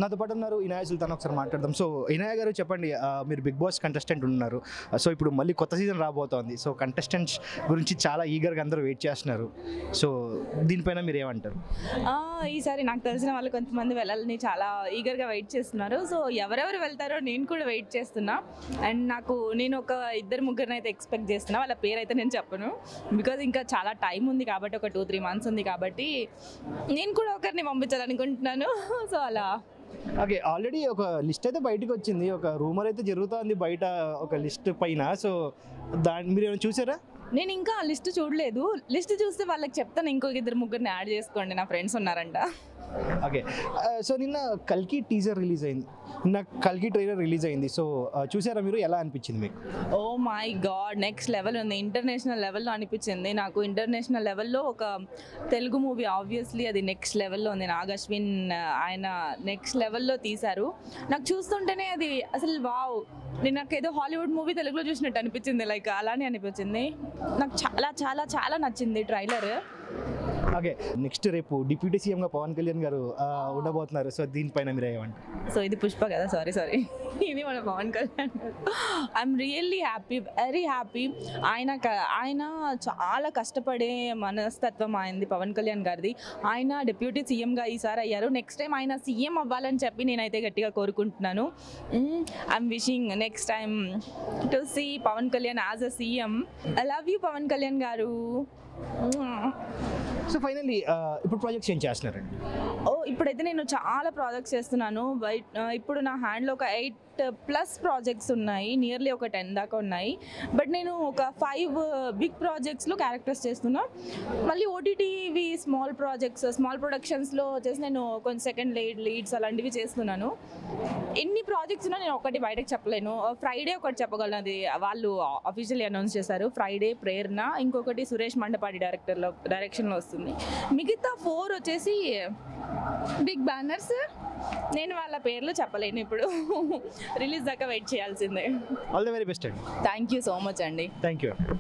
నాతో పాటు ఉన్నారు ఇనాయ సుల్తాన్, ఒకసారి మాట్లాడదాం. సో ఇనాయ గారు చెప్పండి, మీరు బిగ్ బాస్ కంటెస్టెంట్ ఉన్నారు. సో ఇప్పుడు మళ్ళీ కొత్త సీజన్ రాబోతోంది. సో కంటెస్టెంట్స్ గురించి చాలా ఈగర్గా అందరూ వెయిట్ చేస్తున్నారు. సో దీనిపైన మీరు ఏమంటారు? ఈసారి నాకు తెలిసిన వాళ్ళు కొంతమంది వెళ్ళాలని చాలా ఈగర్గా వెయిట్ చేస్తున్నారు. సో ఎవరెవరు వెళ్తారో నేను కూడా వెయిట్ చేస్తున్నా. అండ్ నేను ఒక 2-3 అయితే ఎక్స్పెక్ట్ చేస్తున్నా. వాళ్ళ పేరు అయితే నేను చెప్పను, బికాజ్ ఇంకా చాలా టైం ఉంది కాబట్టి, ఒక 2-3 months ఉంది కాబట్టి నేను కూడా ఒకరిని పంపించాలనుకుంటున్నాను. సో అలా ఓకే, ఆల్రెడీ ఒక లిస్ట్ అయితే బయటకు వచ్చింది, ఒక రూమర్ అయితే జరుగుతుంది బయట ఒక లిస్ట్ పైన. సో మీరు ఏమైనా చూసారా? నేను ఇంకా ఆ లిస్ట్ చూడలేదు. లిస్ట్ చూస్తే వాళ్ళకి చెప్తాను, ఇంకొక 2-3 యాడ్ చేసుకోండి, నా ఫ్రెండ్స్ ఉన్నారంట. ఓకే, సో నిన్న కల్కి టీజర్ రిలీజ్ అయింది, నిన్న కల్కి ట్రైలర్ రిలీజ్ అయింది. సో చూసారా మీరు? ఎలా అనిపించింది మీకు? Oh my god, next level ఉంది. ఇంటర్నేషనల్ లెవెల్లో అనిపించింది నాకు. ఇంటర్నేషనల్ లెవెల్లో ఒక తెలుగు మూవీ, ఆబ్వియస్లీ అది నెక్స్ట్ లెవెల్లో ఉంది. నాగ్ అశ్విన్ ఆయన నెక్స్ట్ లెవెల్లో తీశారు. నాకు చూస్తుంటేనే అది అసలు వావ్, నేను నాకేదో హాలీవుడ్ మూవీ తెలుగులో చూసినట్టు అనిపించింది. లైక్ అలానే అనిపించింది. నాకు చాలా చాలా చాలా నచ్చింది ట్రైలర్. ఓకే, నెక్స్ట్ రేపు డిప్యూటీ సీఎంగా పవన్ కళ్యాణ్ గారు ఉండబోతున్నారు. సో దీనిపైన మీరు ఏమంటారు? సో ఇది పుష్ప కదా, సారీ ఇది మన పవన్ కళ్యాణ్ గారు. I'm really happy, very happy. ఆయన చాలా కష్టపడే మనస్తత్వం ఆయనది, పవన్ కళ్యాణ్ గారిది. ఆయన డిప్యూటీ సీఎంగా ఈసారి అయ్యారు. నెక్స్ట్ టైం ఆయన సీఎం అవ్వాలని చెప్పి నేనైతే గట్టిగా కోరుకుంటున్నాను. I'm wishing next time to see Pawan Kalyan as a CM. I love you Pawan Kalyan garu. So finally ఇప్పుడు ప్రాజెక్ట్స్ ఏం చేస్తున్నారండి? ఇప్పుడైతే నేను చాలా ప్రాజెక్ట్స్ చేస్తున్నాను. ఇప్పుడు నా హ్యాండ్లో ఒక 8+ ప్రాజెక్ట్స్ ఉన్నాయి, నియర్లీ ఒక 10 దాకా ఉన్నాయి. బట్ నేను ఒక 5 బిగ్ ప్రాజెక్ట్స్లో క్యారెక్టర్స్ చేస్తున్నా. మళ్ళీ ఓటీటీవి స్మాల్ ప్రొడక్షన్స్లో వచ్చేసి నేను కొంచెం సెకండ్ లీడ్స్ అలాంటివి చేస్తున్నాను. ఎన్ని ప్రాజెక్ట్స్ ఉన్నా నేను ఒకటి బయటకు చెప్పలేను. ఫ్రైడే ఒకటి చెప్పగలను, అది వాళ్ళు అఫీషియల్లీ అనౌన్స్ చేశారు. ఫ్రైడే ప్రేరణ, ఇంకొకటి సురేష్ మండపాటి డైరెక్షన్లో వస్తుంది. మిగతా 4 వచ్చేసి బిగ్ బ్యానర్స్. నేను వాళ్ళ పేర్లు చెప్పలేను ఇప్పుడు, రిలీజ్ దాకా వెయిట్ చేయాల్సిందే. ఆల్ ది వెరీ బెస్ట్ అండి. థ్యాంక్ యూ సో మచ్ అండి. Thank you.